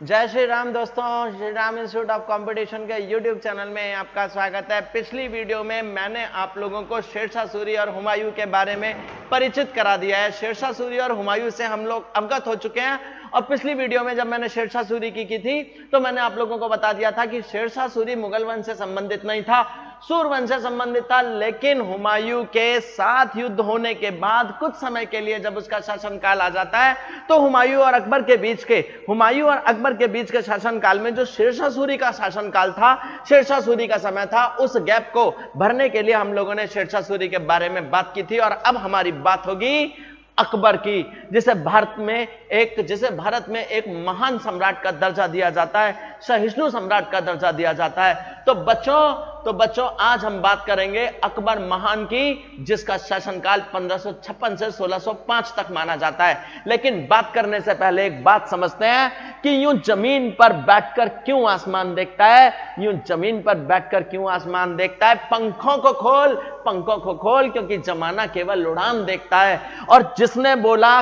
जय श्री राम दोस्तों, Shri Ram institute of competition के यूट्यूब चैनल में आपका स्वागत है। पिछली वीडियो में मैंने आप लोगों को शेरशाह सूरी और हुमायूं के बारे में परिचित करा दिया है। शेरशाह सूरी और हुमायूं से हम लोग अवगत हो चुके हैं और पिछली वीडियो में जब मैंने शेरशाह सूरी की थी तो मैंने आप लोगों को बता दिया था कि शेरशाह सूरी मुगल वंश से संबंधित नहीं था, सूरवंश से संबंधित था। लेकिन हुमायूं के साथ युद्ध होने के बाद कुछ समय के लिए जब उसका शासनकाल आ जाता है तो हुमायूं और अकबर के बीच के शासनकाल में जो शेरशाह सूरी का शासनकाल था, शेरशाह सूरी का समय था, उस गैप को भरने के लिए हम लोगों ने शेरशाह सूरी के बारे में बात की थी। और अब हमारी बात होगी अकबर की, जिसे भारत में एक महान सम्राट का दर्जा दिया जाता है, सहिष्णु सम्राट का दर्जा दिया जाता है। तो बच्चों आज हम बात करेंगे अकबर महान की, जिसका शासनकाल 1556 से 1605 तक माना जाता है। लेकिन बात करने से पहले एक बात समझते हैं कि यूं जमीन पर बैठकर क्यों आसमान देखता है, पंखों को खोल क्योंकि जमाना केवल उड़ान देखता है। और जिसने बोला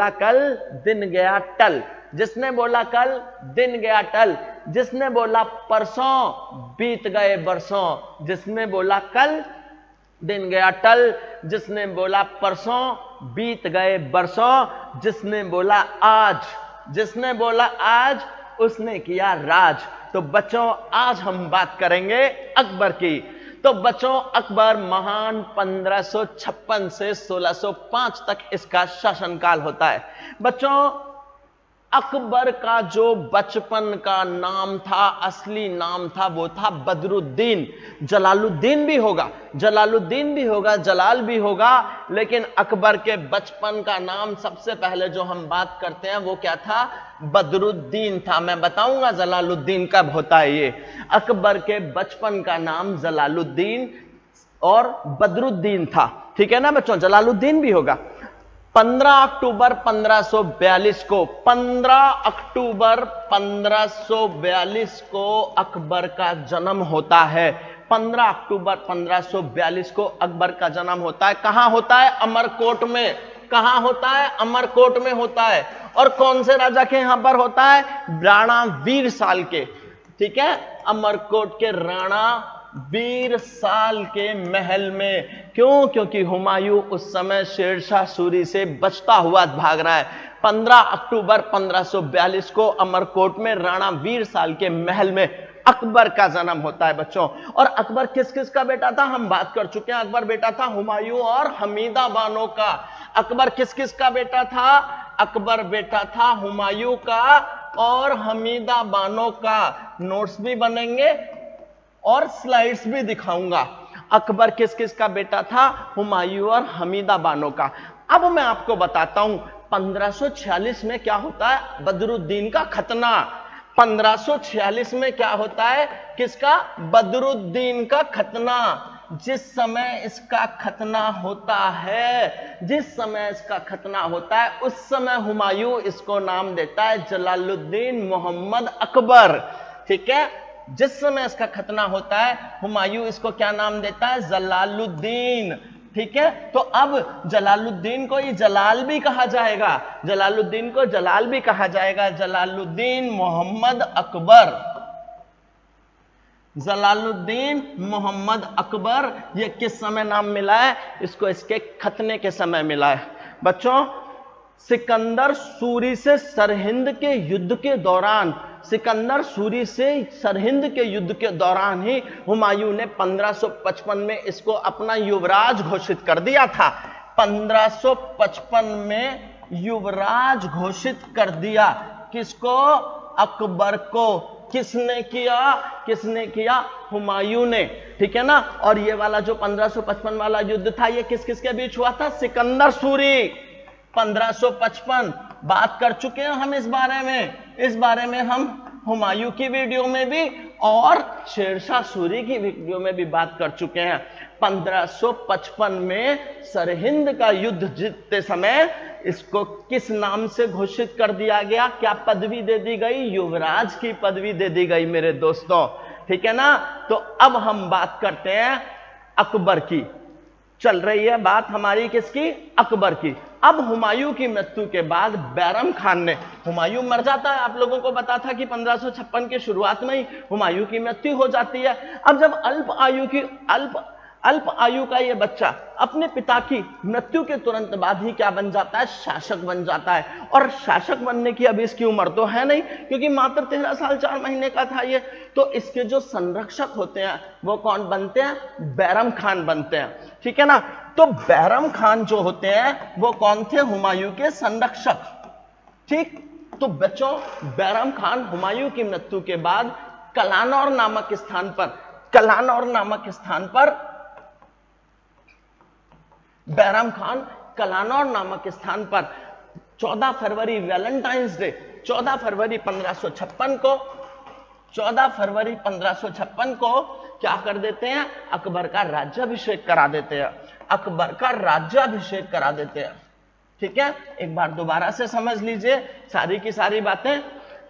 कल दिन गया टल, जिसने बोला परसों बीत गए बरसों, जिसने बोला कल दिन गया टल, जिसने बोला परसों बीत गए बरसों, जिसने बोला आज उसने किया राज। तो बच्चों आज हम बात करेंगे अकबर की। तो बच्चों अकबर महान 1556 से 1605 तक इसका शासनकाल होता है। बच्चों अकबर का जो बचपन का नाम था, असली नाम था, वो था बदरुद्दीन। जलालुद्दीन भी होगा, जलाल भी होगा, लेकिन अकबर के बचपन का नाम सबसे पहले जो हम बात करते हैं वो क्या था? बदरुद्दीन था। मैं बताऊंगा जलालुद्दीन कब होता है। ये अकबर के बचपन का नाम जलालुद्दीन और बदरुद्दीन था, ठीक है ना बच्चों? जलालुद्दीन भी होगा। 15 अक्टूबर 1542 को अकबर का जन्म होता है। 15 अक्टूबर 1542 को अकबर का जन्म होता है। कहां होता है? अमरकोट में। कहां होता है? अमरकोट में होता है। और कौन से राजा के यहां पर होता है? राणा वीर साल के, ठीक है? अमरकोट के राणा वीर साल के महल में। क्यों? क्योंकि हुमायूं उस समय शेरशाह सूरी से बचता हुआ भाग रहा है। 15 अक्टूबर 1542 को अमरकोट में राणा वीर साल के महल में अकबर का जन्म होता है बच्चों। और अकबर किस किस का बेटा था हम बात कर चुके हैं। अकबर बेटा था हुमायूं और हमीदा बानो का। अकबर किस किस का बेटा था? अकबर बेटा था हुमायूं का और हमीदा बानो का। नोट्स भी बनेंगे और स्लाइड्स भी दिखाऊंगा। अकबर किस किस का बेटा था? हुमायूं और हमीदा बानो का। अब मैं आपको बताता हूं 1546 में क्या होता है? बदरुद्दीन का खतना। 1546 में क्या होता है? किसका? बदरुद्दीन का खतना। जिस समय इसका खतना होता है उस समय हुमायूं इसको नाम देता है जलालुद्दीन मोहम्मद अकबर, ठीक है? जिस समय इसका खतना होता है हुमायूं इसको क्या नाम देता है? जलालुद्दीन, ठीक है? तो अब जलालुद्दीन को ये जलाल भी कहा जाएगा, जलालुद्दीन मोहम्मद अकबर। जलालुद्दीन मोहम्मद अकबर ये किस समय नाम मिला है? इसको इसके खतने के समय मिला है। बच्चों सिकंदर सूरी से सरहिंद के युद्ध के दौरान ही हुमायूं ने 1555 में इसको अपना युवराज घोषित कर दिया था। 1555 में युवराज घोषित कर दिया। किसको? अकबर को। किसने किया? हुमायूं ने, ठीक है ना? और ये वाला जो 1555 वाला युद्ध था ये किस किस के बीच हुआ था? सिकंदर सूरी। 1555 बात कर चुके हैं हम इस बारे में हम हुमायूं की वीडियो में भी और शेरशाह सूरी की वीडियो में भी बात कर चुके हैं। 1555 में सरहिंद का युद्ध जीतते समय इसको किस नाम से घोषित कर दिया गया? क्या पदवी दे दी गई? युवराज की पदवी दे दी गई मेरे दोस्तों, ठीक है ना? तो अब हम बात करते हैं अकबर की। चल रही है बात हमारी किसकी? अकबर की। अब हुमायूं की मृत्यु के बाद बैरम खान ने, हुमायूं मर जाता है, आप लोगों को पता था कि 1556 के शुरुआत में ही हुमायूं की मृत्यु हो जाती है। अब जब अल्प आयु का ये बच्चा अपने पिता की मृत्यु के तुरंत बाद ही क्या बन जाता है? शासक बन जाता है। और शासक बनने की अभी इसकी उम्र तो है नहीं, क्योंकि मात्र 13 साल 4 महीने का था ये। तो इसके जो संरक्षक होते हैं वो कौन बनते हैं? बैरम खान बनते हैं, ठीक है ना। तो बैरम खान जो होते हैं वो कौन थे? हुमायूं के संरक्षक, ठीक। तो बच्चों, बैरम खान हुमायूं की मृत्यु के बाद कलानौर नामक स्थान पर बैरम खान कलानौर नामक स्थान पर 14 फरवरी वैलेंटाइंस डे, 14 फरवरी 1556 को क्या कर देते हैं? अकबर का राज्याभिषेक करा देते हैं, अकबर का राज्याभिषेक करा देते हैं, ठीक है। एक बार दोबारा से समझ लीजिए सारी की सारी बातें।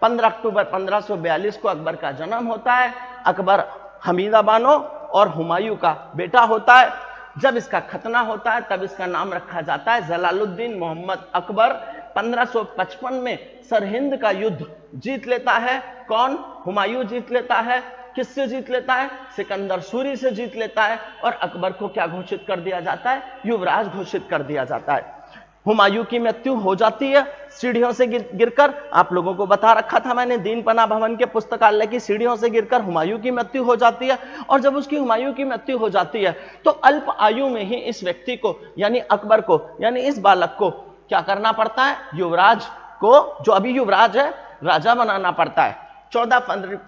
15 अक्टूबर 1542 को अकबर का जन्म होता है। अकबर हमीदा बानो और हुमायूं का बेटा होता है। जब इसका खतना होता है तब इसका नाम रखा जाता है जलालुद्दीन मोहम्मद अकबर। 1555 में सरहिंद का युद्ध जीत लेता है। कौन? हुमायूं जीत लेता है। किससे जीत लेता है? सिकंदर सूरी से जीत लेता है। और अकबर को क्या घोषित कर दिया जाता है? युवराज घोषित कर दिया जाता है। हुमायूं की मृत्यु हो जाती है सीढ़ियों से गिरकर। आप लोगों को बता रखा था मैंने, दीन पना भवन के पुस्तकालय की सीढ़ियों से गिरकर हुमायूं की मृत्यु हो जाती है। और जब उसकी हुमायूं की मृत्यु हो जाती है तो अल्प आयु में ही इस व्यक्ति को, यानी अकबर को, यानी इस बालक को क्या करना पड़ता है? युवराज को, जो अभी युवराज है, राजा बनाना पड़ता है। 14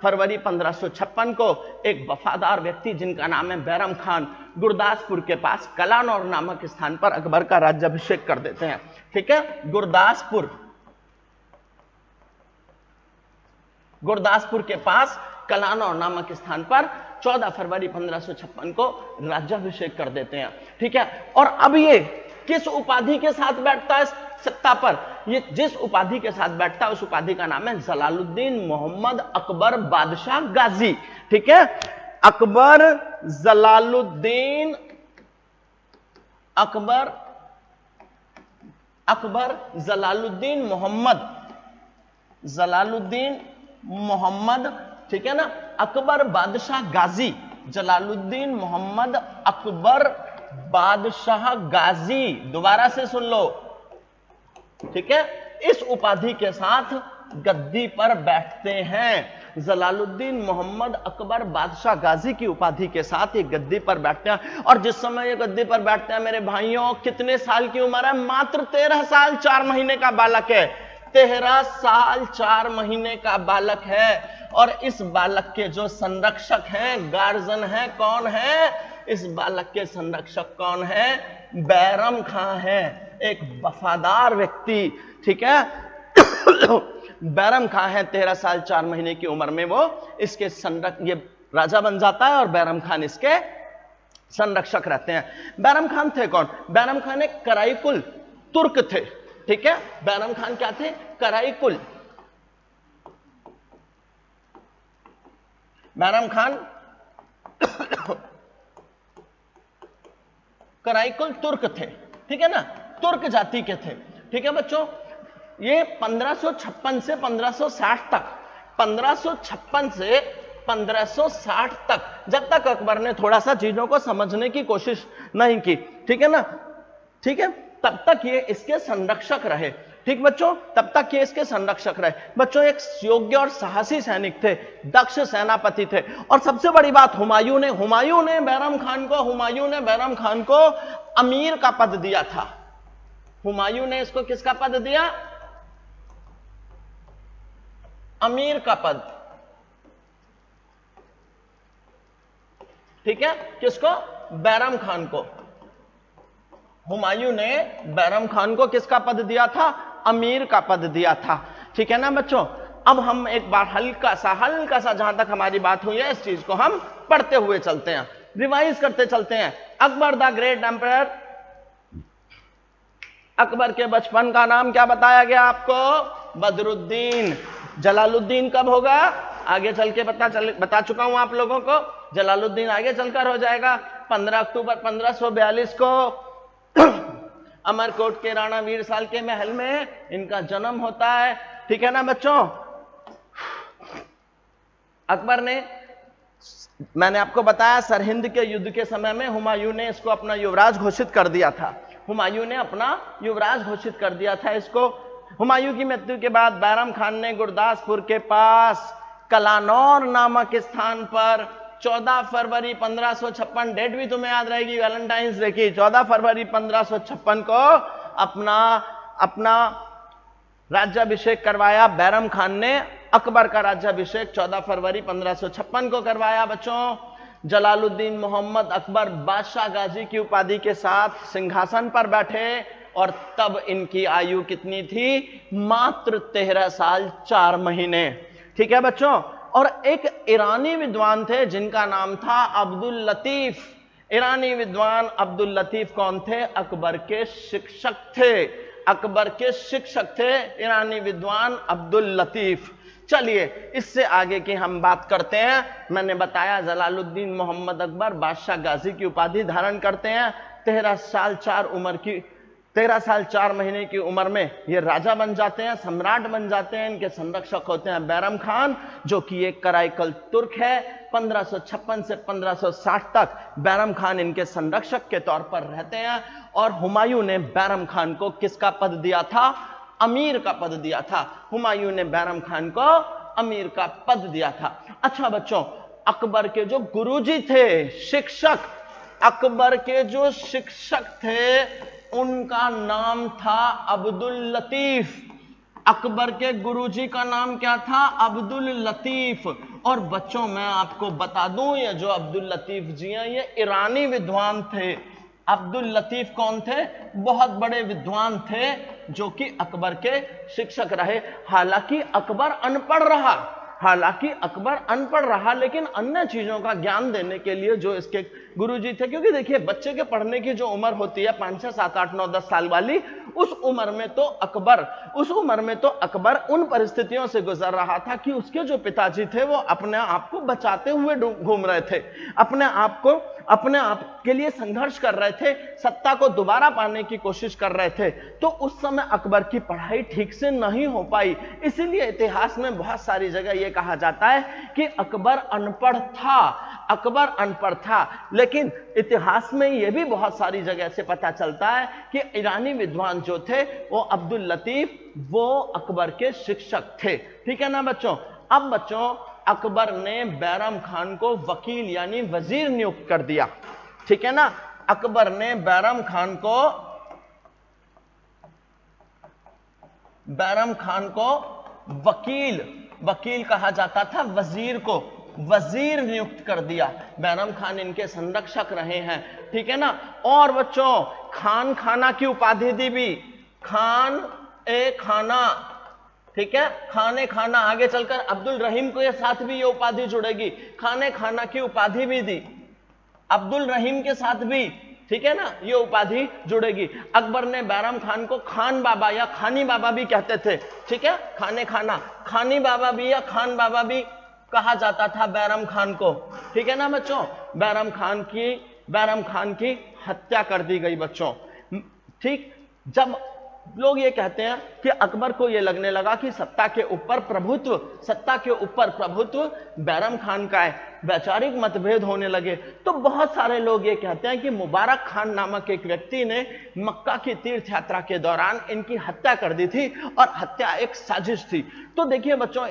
फरवरी 1556 को एक वफादार व्यक्ति जिनका नाम है बैरम खान, गुरदासपुर के पास कलानौर नामक स्थान पर अकबर का राज्याभिषेक कर देते हैं, ठीक है। गुरदासपुर के पास कलानौर नामक स्थान पर 14 फरवरी 1556 को राज्याभिषेक कर देते हैं, ठीक है। और अब ये किस उपाधि के साथ बैठता है सत्ता पर? ये जिस उपाधि के साथ बैठता है उस उपाधि का नाम है जलालुद्दीन मोहम्मद अकबर बादशाह गाजी, ठीक है। अकबर जलालुद्दीन मोहम्मद, ठीक है ना, अकबर बादशाह गाजी, जलालुद्दीन मोहम्मद अकबर बादशाह गाजी। दोबारा से सुन लो, ठीक है। इस उपाधि के साथ गद्दी पर बैठते हैं। जलालुद्दीन मोहम्मद अकबर बादशाह गाजी की उपाधि के साथ ये गद्दी पर बैठते हैं। और जिस समय ये गद्दी पर बैठते हैं मेरे भाइयों, कितने साल की उम्र है? मात्र 13 साल 4 महीने का बालक है। 13 साल 4 महीने का बालक है। और इस बालक के जो संरक्षक हैं, गार्जियन हैं, कौन है? इस बालक के संरक्षक कौन है? बैरम खां है, एक वफादार व्यक्ति, ठीक है। बैरम खां है, 13 साल 4 महीने की उम्र में वो इसके ये राजा बन जाता है और बैरम खान इसके संरक्षक रहते हैं। बैरम खान थे कौन? बैरम खान एक कराईकुल तुर्क थे, ठीक है। बैरम खान क्या थे? कराईकुल। बैरम खान कराईकुल तुर्क थे, ठीक है ना, तुर्क जाति के थे, ठीक है बच्चों। ये 1556 से 1560 तक, 1556 से 1560 तक, जब तक अकबर ने थोड़ा सा चीजों को समझने की कोशिश नहीं की, ठीक है ना, ठीक है, तब तक ये इसके संरक्षक रहे, ठीक बच्चों, तब तक ये इसके संरक्षक रहे। बच्चों एक योग्य और साहसी सैनिक थे, दक्ष सेनापति थे। और सबसे बड़ी बात, हुमायूं ने बैरम खान को अमीर का पद दिया था। हुमायूं ने इसको किसका पद दिया? अमीर का पद, ठीक है। किसको? बैरम खान को। हुमायूं ने बैरम खान को किसका पद दिया था? अमीर का पद दिया था, ठीक है ना बच्चों। अब हम एक बार हल्का सा जहां तक हमारी बात हुई है इस चीज को हम पढ़ते हुए चलते हैं, रिवाइज करते चलते हैं। Akbar the great emperor, Akbar के बचपन का नाम क्या बताया गया आपको? बदरुद्दीन। जलालुद्दीन कब होगा? आगे चल के बता चुका हूं आप लोगों को, जलालुद्दीन आगे चलकर हो जाएगा। 15 अक्टूबर 1542 को अमरकोट के राणा वीरसाल के महल में इनका जन्म होता है। ठीक है ना बच्चों। अकबर ने, मैंने आपको बताया सरहिंद के युद्ध के समय में हुमायूं ने इसको अपना युवराज घोषित कर दिया था। हुमायूं ने अपना युवराज घोषित कर दिया था इसको। हुमायूं की मृत्यु के बाद बैरम खान ने गुरदासपुर के पास कलानौर नामक स्थान पर 14 फरवरी 1556, डेट भी तुम्हें याद रहेगी वैलेंटाइंस डे की, 14 फरवरी 1556 को अपना राज्याभिषेक करवाया। बैरम खान ने अकबर का राज्याभिषेक 14 फरवरी 1556 को करवाया बच्चों। जलालुद्दीन मोहम्मद अकबर बादशाह गाजी की उपाधि के साथ सिंहासन पर बैठे और तब इनकी आयु कितनी थी? मात्र 13 साल 4 महीने। ठीक है बच्चों। और एक ईरानी विद्वान थे जिनका नाम था अब्दुल लतीफ। ईरानी विद्वान अब्दुल लतीफ कौन थे? अकबर के शिक्षक थे। अकबर के शिक्षक थे ईरानी विद्वान अब्दुल लतीफ। चलिए इससे आगे की हम बात करते हैं। मैंने बताया जलालुद्दीन मोहम्मद अकबर बादशाह गाजी की उपाधि धारण करते हैं। 13 साल 4 महीने की उम्र में ये राजा बन जाते हैं, सम्राट बन जाते हैं। इनके संरक्षक होते हैं बैरम खान, जो कि एक कराईकल तुर्क है। 1556 से 1560 तक बैरम खान इनके संरक्षक के तौर पर रहते हैं। और हुमायूं ने बैरम खान को किसका पद दिया था? अमीर का पद दिया था। हुमायूं ने बैरम खान को अमीर का पद दिया था। अच्छा बच्चों, अकबर के जो गुरुजी थे, शिक्षक, अकबर के जो शिक्षक थे उनका नाम था अब्दुल लतीफ। अकबर के गुरुजी का नाम क्या था? अब्दुल लतीफ। और बच्चों मैं आपको बता दूं, ये जो अब्दुल लतीफ जी हैं ये ईरानी विद्वान थे। अब्दुल लतीफ कौन थे? बहुत बड़े विद्वान थे जो कि अकबर के शिक्षक रहे। हालांकि अकबर अनपढ़ रहा, लेकिन अन्य चीजों का ज्ञान देने के लिए जो इसके गुरुजी थे, क्योंकि देखिए बच्चे के पढ़ने की जो उम्र होती है 5, 6, 7, 8, 9, 10 साल वाली, उस उम्र में तो अकबर उन परिस्थितियों से गुजर रहा था कि उसके जो पिताजी थे वो अपने आप को बचाते हुए घूम रहे थे, अपने आप के लिए संघर्ष कर रहे थे, सत्ता को दोबारा पाने की कोशिश कर रहे थे। तो उस समय अकबर की पढ़ाई ठीक से नहीं हो पाई। इसीलिए इतिहास में बहुत सारी जगह यह कहा जाता है कि अकबर अनपढ़ था। लेकिन इतिहास में यह भी बहुत सारी जगह से पता चलता है कि ईरानी विद्वान जो थे वो अब्दुल लतीफ, वो अकबर के शिक्षक थे। ठीक है ना बच्चों। अब बच्चों अकबर ने बैरम खान को वकील यानी वजीर नियुक्त कर दिया। ठीक है ना। अकबर ने बैरम खान को वकील कहा जाता था, वजीर को वजीर नियुक्त कर दिया। बैरम खान इनके संरक्षक रहे हैं। ठीक है ना। और बच्चों खान खाना की उपाधि दी भी, खान ए खाना। ठीक है, खाने खाना। आगे चलकर अब्दुल रहीम को ये साथ भी ये उपाधि जुड़ेगी, खाने खाना की उपाधि भी दी अब्दुल रहीम के साथ भी। ठीक है ना, ये उपाधि जुड़ेगी। अकबर ने बैरम खान को खान बाबा या खानी बाबा भी कहते थे। ठीक है, खाने खाना, खानी बाबा भी या खान बाबा भी कहा जाता था बैरम खान को। ठीक है ना बच्चों। बैरम खान की हत्या कर दी गई बच्चों। ठीक, जब लोग ये कहते हैं कि अकबर को ये लगने लगा कि सत्ता के ऊपर प्रभुत्व बैरम खान का है, वैचारिक मतभेद होने लगे, तो बहुत सारे लोग ये कहते हैं कि मुबारक खान नामक एक व्यक्ति ने मक्का की तीर्थ यात्रा के दौरान इनकी हत्या कर दी थी और हत्या एक साजिश थी। तो देखिए बच्चों,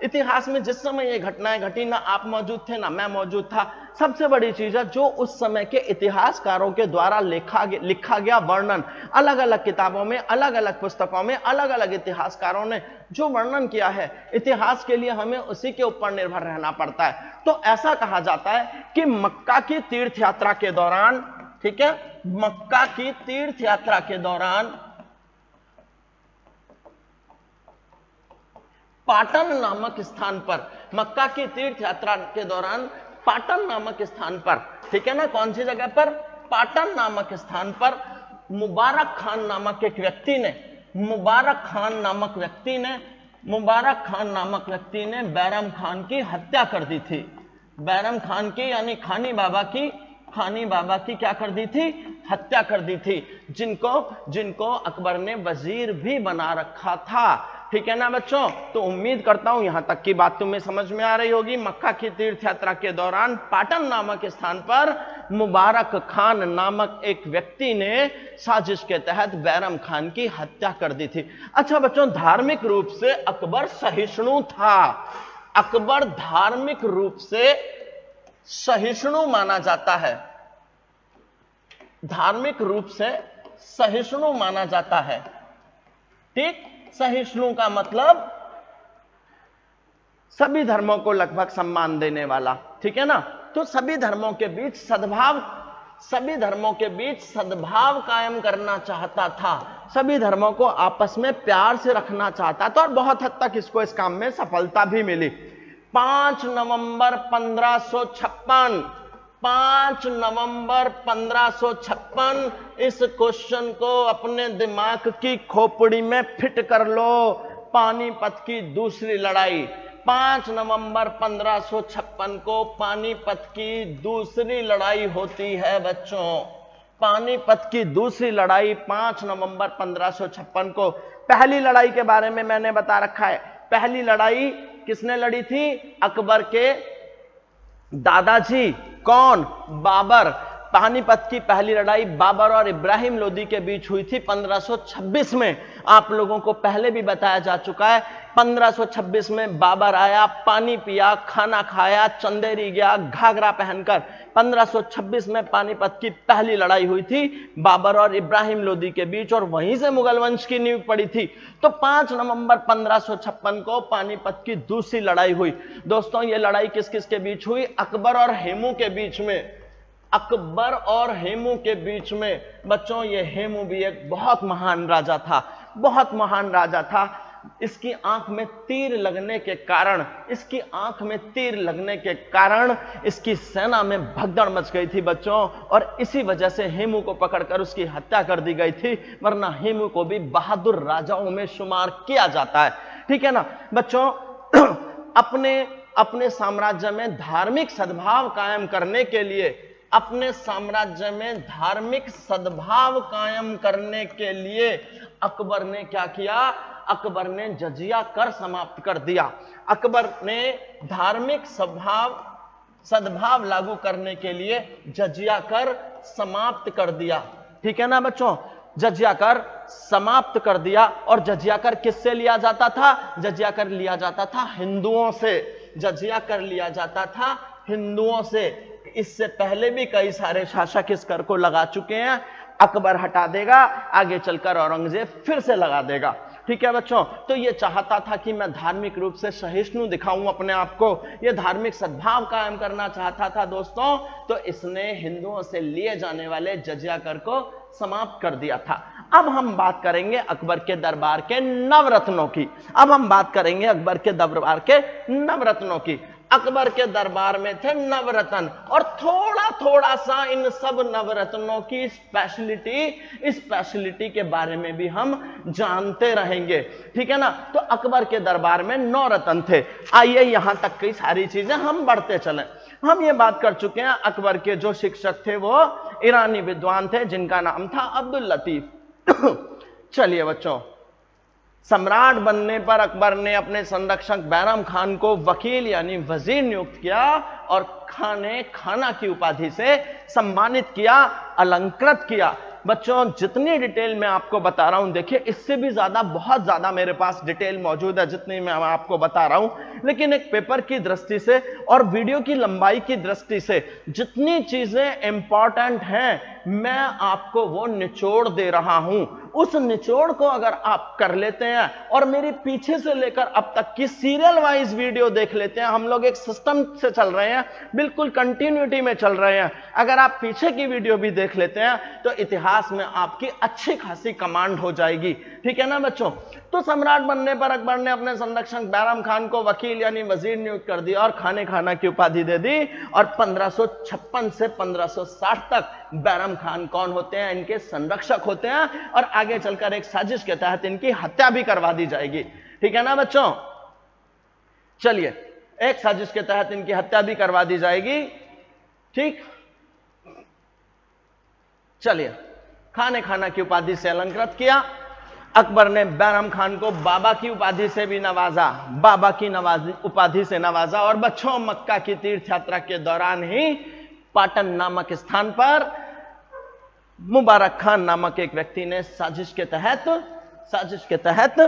इतिहास में जिस समय ये घटनाएं घटी, ना आप मौजूद थे ना मैं मौजूद था। सबसे बड़ी चीज है जो उस समय के इतिहासकारों के द्वारा लिखा गया वर्णन, अलग अलग किताबों में, अलग अलग पुस्तकों में, अलग अलग इतिहासकारों ने जो वर्णन किया है, इतिहास के लिए हमें उसी के ऊपर निर्भर रहना पड़ता है। तो ऐसा कहा जाता है कि मक्का की तीर्थ यात्रा के दौरान, ठीक है, मक्का की तीर्थ यात्रा के दौरान पाटन नामक स्थान पर, मक्का की तीर्थ यात्रा के दौरान पाटन नामक स्थान पर, ठीक है ना, कौन सी जगह पर? पाटन नामक स्थान पर मुबारक खान नामक व्यक्ति ने बैरम खान की हत्या कर दी थी। बैरम खान की यानी खानी बाबा की खानी बाबा की क्या कर दी थी? हत्या कर दी थी, जिनको अकबर ने वजीर भी बना रखा था। ठीक है ना बच्चों? तो उम्मीद करता हूं यहां तक की बात तुम्हें समझ में आ रही होगी। मक्का की तीर्थ यात्रा के दौरान पाटन नामक स्थान पर मुबारक खान नामक एक व्यक्ति ने साजिश के तहत बैरम खान की हत्या कर दी थी। अच्छा बच्चों, धार्मिक रूप से अकबर सहिष्णु था। अकबर धार्मिक रूप से सहिष्णु माना जाता है। धार्मिक रूप से सहिष्णु माना जाता है। ठीक, सहिष्णु का मतलब सभी धर्मों को लगभग सम्मान देने वाला। ठीक है ना? तो सभी धर्मों के बीच सद्भाव कायम करना चाहता था। सभी धर्मों को आपस में प्यार से रखना चाहता था और बहुत हद तक इसको इस काम में सफलता भी मिली। 5 नवंबर 1556, 5 नवंबर 1556, इस क्वेश्चन को अपने दिमाग की खोपड़ी में फिट कर लो। पानीपत की दूसरी लड़ाई, 5 नवंबर 1556 को पानीपत की दूसरी लड़ाई होती है बच्चों। पानीपत की दूसरी लड़ाई 5 नवंबर 1556 को। पहली लड़ाई के बारे में मैंने बता रखा है। पहली लड़ाई किसने लड़ी थी? अकबर के दादाजी, कौन? बाबर। पानीपत की पहली लड़ाई बाबर और इब्राहिम लोदी के बीच हुई थी 1526 में। आप लोगों को पहले भी बताया जा चुका है। 1526 में बाबर आया, पानी पिया, खाना खाया, चंदेरी गया घाघरा पहनकर। 1526 में पानीपत की पहली लड़ाई हुई थी बाबर और इब्राहिम लोदी के बीच, और वहीं से मुगल वंश की नींव पड़ी थी। तो 5 नवंबर 1556 को पानीपत की दूसरी लड़ाई हुई। दोस्तों, ये लड़ाई किस किस के बीच हुई? अकबर और हेमू के बीच में। अकबर और हेमू के बीच में। बच्चों, ये हेमू भी एक बहुत महान राजा था, बहुत महान राजा था। इसकी आंख में तीर लगने के कारण इसकी सेना में भगदड़ मच गई थी बच्चों, और इसी वजह से हेमू को पकड़कर उसकी हत्या कर दी गई थी। वरना हेमू को भी बहादुर राजाओं में शुमार किया जाता है। ठीक है ना बच्चों? अपने साम्राज्य में धार्मिक सद्भाव कायम करने के लिए, अकबर ने क्या किया? अकबर ने जजिया कर समाप्त कर दिया। अकबर ने धार्मिक सद्भाव लागू करने के लिए जजिया कर समाप्त कर दिया। ठीक है ना बच्चों? जजिया कर समाप्त कर दिया। और जजिया कर किससे लिया जाता था? जजिया कर लिया जाता था हिंदुओं से। जजिया कर लिया जाता था हिंदुओं से। इससे पहले भी कई सारे शासक इस कर को लगा चुके हैं। अकबर हटा देगा, आगे चलकर औरंगजेब फिर से लगा देगा। ठीक है बच्चों? तो ये चाहता था कि मैं धार्मिक रूप से सहिष्णु दिखाऊं अपने आप को, ये धार्मिक सद्भाव कायम करना चाहता था दोस्तों। तो इसने हिंदुओं से लिए जाने वाले जजिया कर को समाप्त कर दिया था। अब हम बात करेंगे अकबर के दरबार के नवरत्नों की। अकबर के दरबार में थे नवरत्न, और थोड़ा थोड़ा सा इन सब नवरत्नों की स्पेशलिटी के बारे में भी हम जानते रहेंगे। ठीक है ना? तो अकबर के दरबार में 9 रत्न थे। आइए यहां तक की सारी चीजें हम बढ़ते चलें। हम ये बात कर चुके हैं, अकबर के जो शिक्षक थे वो ईरानी विद्वान थे जिनका नाम था अब्दुल लतीफ। चलिए बच्चों, सम्राट बनने पर अकबर ने अपने संरक्षक बैरम खान को वकील यानी वजीर नियुक्त किया और खाना की उपाधि से सम्मानित किया, अलंकृत किया। बच्चों, जितनी डिटेल मैं आपको बता रहा हूं, देखिए इससे भी ज्यादा, बहुत ज्यादा मेरे पास डिटेल मौजूद है जितनी मैं आपको बता रहा हूं, लेकिन एक पेपर की दृष्टि से और वीडियो की लंबाई की दृष्टि से जितनी चीजें इंपॉर्टेंट हैं मैं आपको वो निचोड़ दे रहा हूं। उस निचोड़ को अगर आप कर लेते हैं और मेरी पीछे से लेकर अब तक की सीरियल वाइज वीडियो देख लेते हैं, हम लोग एक सिस्टम से चल रहे हैं, बिल्कुल कंटिन्यूटी में चल रहे हैं। अगर आप पीछे की वीडियो भी देख लेते हैं तो इतिहास में आपकी अच्छी खासी कमांड हो जाएगी। ठीक है ना बच्चों? तो सम्राट बनने पर अकबर ने अपने संरक्षक बैरम खान को वकील यानी वजीर नियुक्त कर दिया और खाना की उपाधि दे दी। और 1556 से 1560 तक बैरम खान कौन होते हैं? इनके संरक्षक होते हैं, और आगे चलकर एक साजिश के तहत इनकी हत्या भी करवा दी जाएगी। ठीक है ना बच्चों? चलिए, एक साजिश के तहत इनकी हत्या भी करवा दी जाएगी। ठीक, चलिए, खाने खाना की उपाधि से अलंकृत किया। अकबर ने बैरम खान को बाबा की उपाधि से भी नवाजा, बाबा की उपाधि से नवाजा। और बच्चों, मक्का की तीर्थ यात्रा के दौरान ही पाटन नामक स्थान पर मुबारक खान नामक एक व्यक्ति ने साजिश के तहत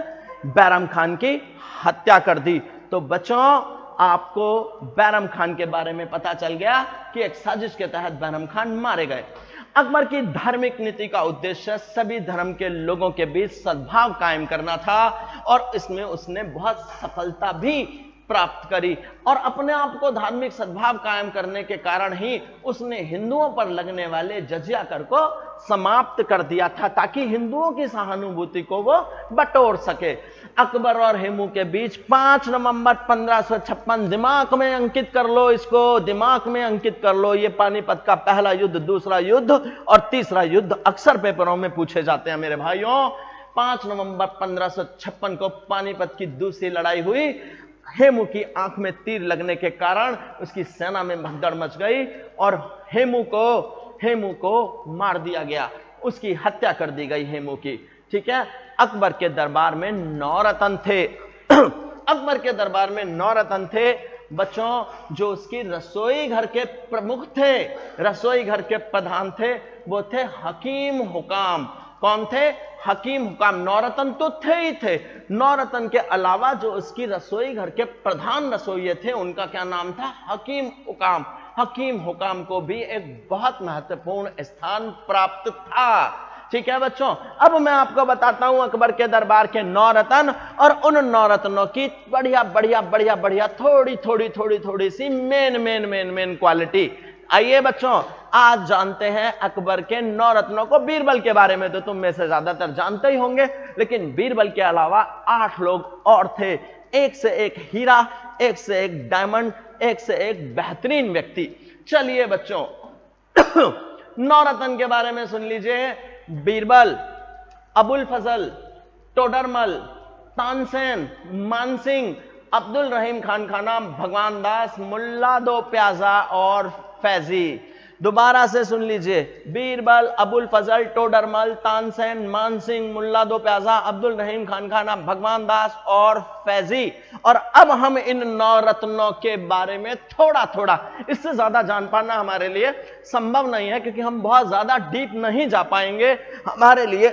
बैरम खान की हत्या कर दी। तो बच्चों, आपको बैरम खान के बारे में पता चल गया कि एक साजिश के तहत बैरम खान मारे गए। अकबर की धार्मिक नीति का उद्देश्य सभी धर्म के लोगों के बीच सद्भाव कायम करना था और इसमें उसने बहुत सफलता भी प्राप्त करी। और अपने आप को धार्मिक सद्भाव कायम करने के कारण ही उसने हिंदुओं पर लगने वाले जजिया कर को समाप्त कर दिया था, ताकि हिंदुओं की सहानुभूति को वो बटोर सके। अकबर और हेमू के बीच 5 नवंबर 1556, दिमाग में अंकित कर लो, इसको दिमाग में अंकित कर लो। ये पानीपत का पहला युद्ध, दूसरा युद्ध और तीसरा युद्ध अक्सर पेपरों में पूछे जाते हैं मेरे भाइयों। 5 नवंबर 1556 को पानीपत की दूसरी लड़ाई हुई। हेमू की आंख में तीर लगने के कारण उसकी सेना में भगदड़ मच गई और हेमू को मार दिया गया, उसकी हत्या कर दी गई हेमू की। ठीक है। अकबर के दरबार में 9 रतन थे। अकबर के दरबार में 9 रतन थे बच्चों, जो उसकी रसोई घर के प्रमुख थे, रसोई घर के प्रधान थे। वो थे हकीम हुकाम। कौन थे? हकीम हुकाम। 9 रतन तो थे ही थे। 9 रतन के अलावा जो उसकी रसोई घर के प्रधान रसोइये थे, उनका क्या नाम था? हकीम हुकाम। हकीम हुकाम को भी एक बहुत महत्वपूर्ण स्थान प्राप्त था। ठीक है बच्चों, अब मैं आपको बताता हूं अकबर के दरबार के 9 रतन और उन 9 रत्नों की बढ़िया थोड़ी सी मेन क्वालिटी। आइए बच्चों, आज जानते हैं अकबर के 9 रत्नों को। बीरबल के बारे में तो तुम में से ज्यादातर जानते ही होंगे, लेकिन बीरबल के अलावा 8 लोग और थे। एक से एक हीरा, एक से एक डायमंड, एक से एक बेहतरीन व्यक्ति। चलिए बच्चों, 9 रत्न के बारे में सुन लीजिए। बीरबल, अबुल फजल, टोडरमल, तानसेन, मानसिंह, अब्दुल रहीम खान खाना, भगवान दास, मुल्ला दो प्याजा और फैजी। दोबारा से सुन लीजिए। बीरबल, अबुल फजल, टोडरमल, तानसेन, मानसिंह, मुल्ला दो प्याजा, अब्दुल रहीम खान खाना, भगवान दास और फैजी। और अब हम इन 9 रत्नों के बारे में थोड़ा, इससे ज्यादा जान पाना हमारे लिए संभव नहीं है, क्योंकि हम बहुत ज्यादा डीप नहीं जा पाएंगे। हमारे लिए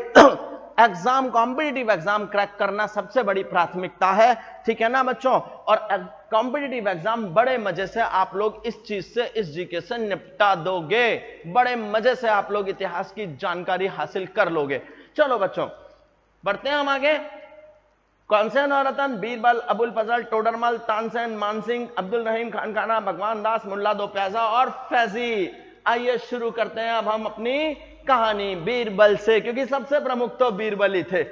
एग्जाम, कॉम्पिटिटिव एग्जाम क्रैक करना सबसे बड़ी प्राथमिकता है। ठीक है ना बच्चों? और कॉम्पिटिटिव एग्जाम बड़े मजे से आप लोग इस चीज से, इस जीके से निपटा दोगे। बड़े मजे से आप लोग इतिहास की जानकारी हासिल कर लोगे। चलो बच्चों, बढ़ते हैं हम आगे। कौन से 9 रतन? बीरबल, अबुल फजल, टोडरमल, तानसेन, मानसिंह, अब्दुल रहीम खान खाना, भगवान दास, मुल्ला दो प्याजा और फैजी। आइए शुरू करते हैं अब हम अपनी कहानी बीरबल से, क्योंकि सबसे प्रमुख तो बीरबल ही थे।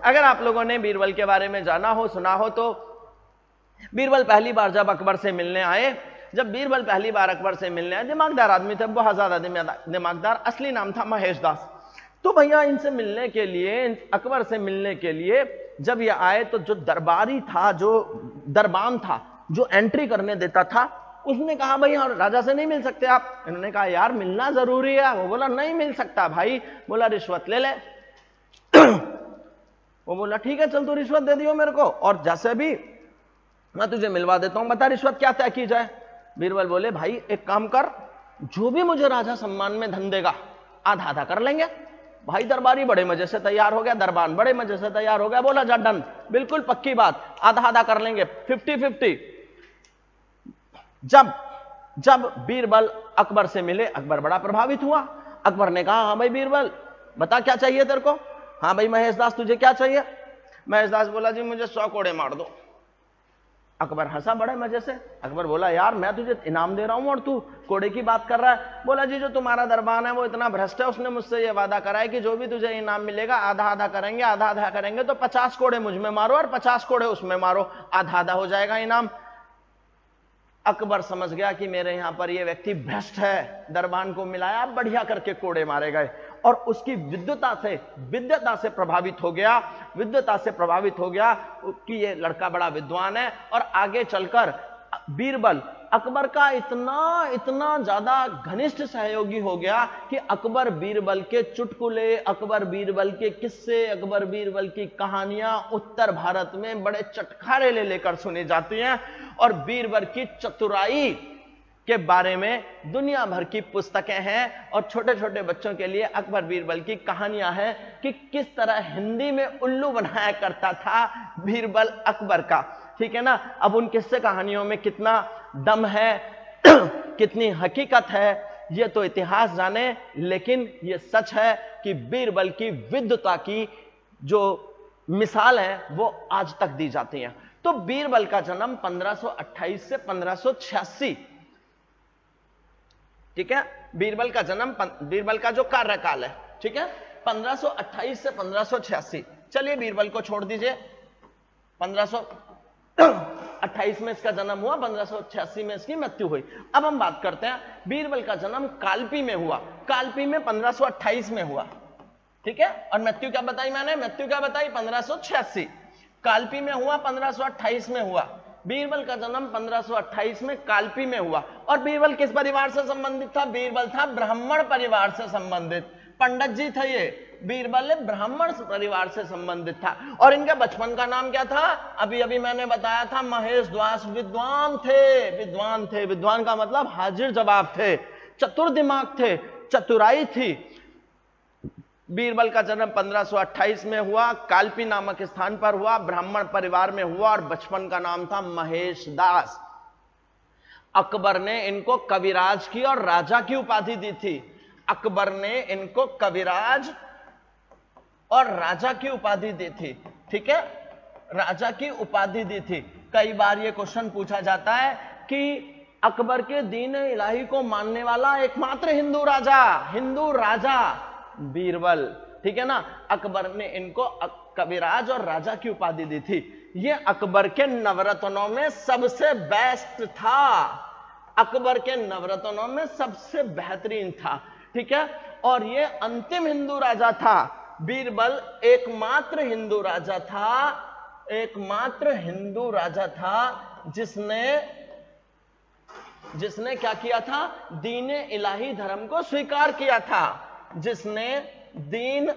अगर आप लोगों ने बीरबल के बारे में जाना हो, सुना हो, तो बीरबल पहली बार जब अकबर से मिलने आए, दिमागदार आदमी थे, बहुत ज्यादा दिमागदार। असली नाम था महेश दास। तो भैया इनसे मिलने के लिए, अकबर से मिलने के लिए जब ये आए, तो जो दरबारी था, जो दरबान था, जो एंट्री करने देता था, उसने कहा भाई राजा से नहीं मिल सकते आप? इन्होंने कहा यार मिलना जरूरी है। वो बोला नहीं मिल सकता भाई। बोला रिश्वत ले ले। वो बोला ठीक है चल, तू रिश्वत दे दियो मेरे को, और जैसे भी मैं तुझे मिलवा देता हूं, बता रिश्वत क्या तय की जाए। बीरबल बोले भाई एक काम कर, जो भी मुझे राजा सम्मान में धन देगा आधा आधा कर लेंगे। भाई दरबारी बड़े मजे से तैयार हो गया, दरबान बड़े मजे से तैयार हो गया। बोला जा डन, बिल्कुल पक्की बात, आधा आधा कर लेंगे, 50-50। जब बीरबल अकबर से मिले, अकबर बड़ा प्रभावित हुआ। अकबर ने कहा हाँ भाई बीरबल बता क्या चाहिए तेरे को? हाँ भाई महेश दास तुझे क्या चाहिए? महेश दास बोला जी मुझे 100 कोड़े मार दो। अकबर हंसा बड़े मजे से। अकबर बोला यार मैं तुझे इनाम दे रहा हूं और तू कोड़े की बात कर रहा है। बोला जी जो तुम्हारा दरबान है वो इतना भ्रष्ट है, उसने मुझसे ये वादा करा है कि जो भी तुझे इनाम मिलेगा आधा आधा करेंगे, तो 50 कोड़े मुझ में मारो और 50 कोड़े उसमें मारो, आधा आधा हो जाएगा इनाम। अकबर समझ गया कि मेरे यहां पर ये व्यक्ति भ्रष्ट है। दरबान को मिलाया, बढ़िया करके कोड़े मारे गए और उसकी विद्वता से प्रभावित हो गया कि ये लड़का बड़ा विद्वान है। और आगे चलकर बीरबल अकबर का इतना इतना ज्यादा घनिष्ठ सहयोगी हो गया कि अकबर बीरबल के चुटकुले, अकबर बीरबल के किस्से, अकबर बीरबल की कहानियां उत्तर भारत में बड़े चटखारे ले लेकर सुनी जाती हैं और बीरबल की चतुराई के बारे में दुनिया भर की पुस्तकें हैं और छोटे छोटे बच्चों के लिए अकबर बीरबल की कहानियां हैं कि किस तरह हिंदी में उल्लू बनाया करता था बीरबल अकबर का। ठीक है ना। अब उन किस्से कहानियों में कितना दम है कितनी हकीकत है ये तो इतिहास जाने, लेकिन ये सच है कि बीरबल की विद्वता की जो मिसाल है वो आज तक दी जाती है। तो बीरबल का जन्म 1528 से 1586, ठीक है, बीरबल का जन्म, बीरबल का जो कार्यकाल है, ठीक है, 1528 से 1586। चलिए बीरबल को छोड़ दीजिए, 1528 में इसका जन्म हुआ, 1586 में इसकी मृत्यु हुई। अब हम बात करते हैं बीरबल का जन्म कालपी में हुआ, कालपी में 1528 में हुआ, ठीक है, और मृत्यु क्या बताई मैंने, मृत्यु क्या बताई 1586, कालपी में हुआ 1528 में हुआ। बीरबल का जन्म 1528 में कालपी में हुआ। और बीरबल किस परिवार से संबंधित था, बीरबल था ब्राह्मण परिवार से संबंधित, पंडित जी थे ये, बीरबल ब्राह्मण परिवार से संबंधित था। और इनके बचपन का नाम क्या था, अभी अभी मैंने बताया था, महेश दास। विद्वान थे, विद्वान थे, विद्वान का मतलब हाजिर जवाब थे, चतुर दिमाग थे, चतुराई थी। बीरबल का जन्म 1528 में हुआ, कालपी नामक स्थान पर हुआ, ब्राह्मण परिवार में हुआ और बचपन का नाम था महेश दास। अकबर ने इनको कविराज की और राजा की उपाधि दी थी, अकबर ने इनको कविराज और राजा की उपाधि दी थी, ठीक है, राजा की उपाधि दी थी। कई बार यह क्वेश्चन पूछा जाता है कि अकबर के दीन इलाही को मानने वाला एकमात्र हिंदू राजा बीरबल, ठीक है ना। अकबर ने इनको कविराज और राजा की उपाधि दी थी। ये अकबर के नवरत्नों में सबसे बेस्ट था, अकबर के नवरत्नों में सबसे बेहतरीन था, ठीक है। और ये अंतिम हिंदू राजा था, बीरबल एकमात्र हिंदू राजा था, एकमात्र हिंदू राजा था जिसने क्या किया था, दीन इलाही धर्म को स्वीकार किया था, जिसने दीन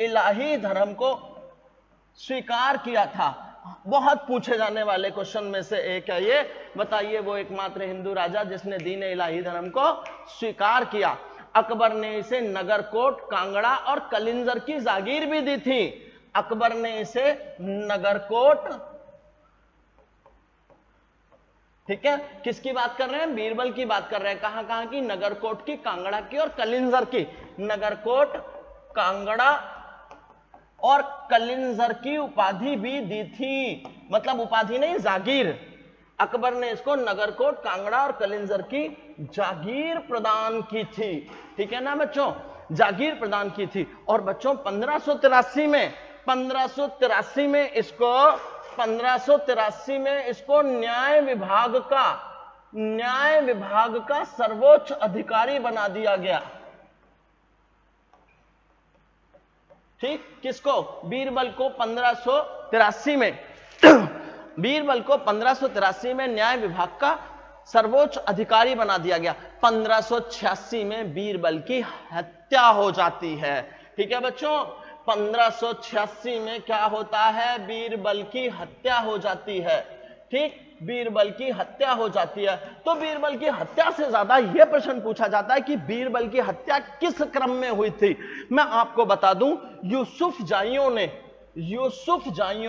इलाही धर्म को स्वीकार किया था। बहुत पूछे जाने वाले क्वेश्चन में से एक है ये, बताइए वो एकमात्र हिंदू राजा जिसने दीन इलाही धर्म को स्वीकार किया। अकबर ने इसे नगरकोट, कांगड़ा और कलिंजर की जागीर भी दी थी। अकबर ने इसे नगरकोट, ठीक है, किसकी बात कर रहे हैं, बीरबल की बात कर रहे हैं। कहां कहां की, नगरकोट की, कांगड़ा की और कलिंजर की। नगरकोट, कांगड़ा और कलिंजर की उपाधि भी दी थी, मतलब उपाधि नहीं, जागीर। अकबर ने इसको नगरकोट, कांगड़ा और कलिंजर की जागीर प्रदान की थी, ठीक है ना बच्चों, जागीर प्रदान की थी। और बच्चों 1583 में इसको न्याय विभाग का सर्वोच्च अधिकारी बना दिया गया, ठीक, किसको, बीरबल को 1583 में बीरबल को 1583 में न्याय विभाग का सर्वोच्च अधिकारी बना दिया गया। 1586 में बीरबल की हत्या हो जाती है, ठीक है बच्चों, 1586 में क्या होता है, बीरबल की हत्या हो जाती है, ठीक, बीरबल की हत्या हो जाती है। तो बीरबल की हत्या से ज्यादा यह प्रश्न पूछा जाता है कि बीरबल की हत्या किस क्रम में हुई थी। मैं आपको बता दूं, यूसुफ जाइयों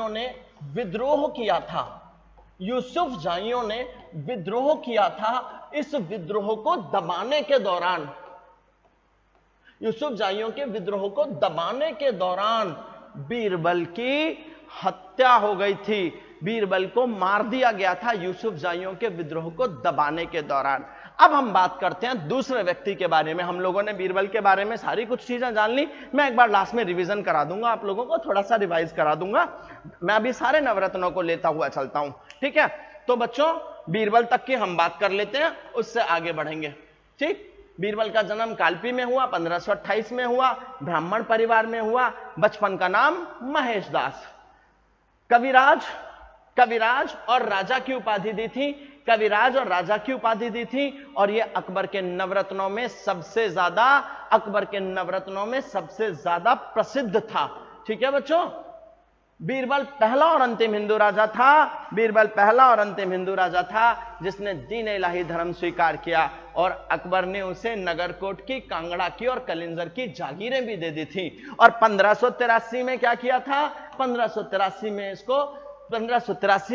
ने विद्रोह किया था, यूसुफ जाइयों ने विद्रोह किया था। इस विद्रोह को दबाने के दौरान, यूसुफ जाइयों के विद्रोह को दबाने के दौरान बीरबल की हत्या हो गई थी, बीरबल को मार दिया गया था यूसुफ जाइयों के विद्रोह को दबाने के दौरान। अब हम बात करते हैं दूसरे व्यक्ति के बारे में। हम लोगों ने बीरबल के बारे में सारी कुछ चीजें जान ली, मैं एक बार लास्ट में रिवीजन करा दूंगा, आप लोगों को थोड़ा सा रिवाइज करा दूंगा। मैं अभी सारे नवरत्नों को लेता हुआ चलता हूं, ठीक है। तो बच्चों बीरबल तक की हम बात कर लेते हैं, उससे आगे बढ़ेंगे, ठीक। बीरबल का जन्म कालपी में हुआ, 1528 में हुआ, ब्राह्मण परिवार में हुआ, बचपन का नाम महेश दास, कविराज कविराज और राजा की उपाधि दी थी, कविराज और राजा की उपाधि दी थी। और ये अकबर के नवरत्नों में सबसे ज्यादा प्रसिद्ध था। ठीक है बच्चों, बीरबल पहला और अंतिम हिंदू राजा था, बीरबल पहला और अंतिम हिंदू राजा था जिसने दीन इलाही धर्म स्वीकार किया। और अकबर ने उसे नगरकोट की, कांगड़ा की और कलिंजर की जागीरें भी दे दी थी। और 1583 में क्या किया था, 1583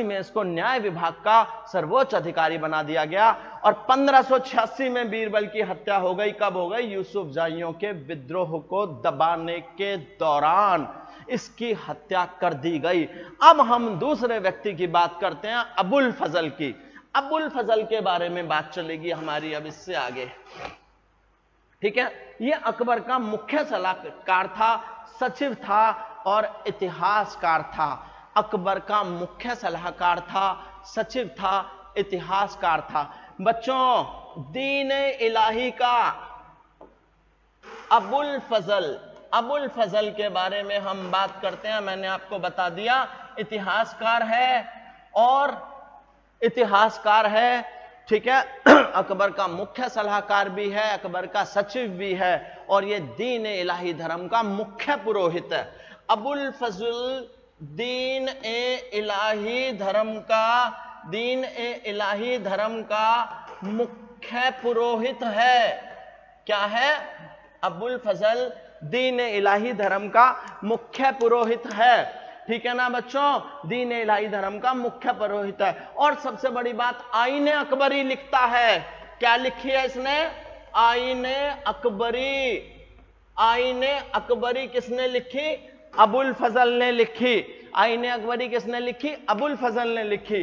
में इसको न्याय विभाग का सर्वोच्च अधिकारी बना दिया गया। और 1586 में बीरबल की हत्या हो गई। कब हो गई, यूसुफजाइयों के विद्रोह को दबाने के दौरान इसकी हत्या कर दी गई। अब हम दूसरे व्यक्ति की बात करते हैं, अबुल फजल की। अबुल फजल के बारे में बात चलेगी हमारी अब इससे आगे। ठीक है, यह अकबर का मुख्य सलाहकार था, सचिव था और इतिहासकार था। अकबर का मुख्य सलाहकार था, सचिव था, इतिहासकार था। बच्चों, दीन इलाही का अबुल फजल के बारे में हम बात करते हैं। मैंने आपको बता दिया, इतिहासकार है, ठीक है। अकबर का मुख्य सलाहकार भी है, अकबर का सचिव भी है और ये दीन इलाही धर्म का मुख्य पुरोहित है। अबुल फजल दीन ए इलाही धर्म का मुख्य पुरोहित है। क्या है, अबुल फजल दीन इलाही धर्म का मुख्य पुरोहित है। ठीक है ना बच्चों, दीन इलाही धर्म का मुख्य पुरोहित है। और सबसे बड़ी बात, आईने अकबरी लिखता है। क्या लिखी है इसने, आईने अकबरी किसने लिखी, अबुल फजल ने लिखी। आईने अकबरी किसने लिखी, अबुल फजल ने लिखी।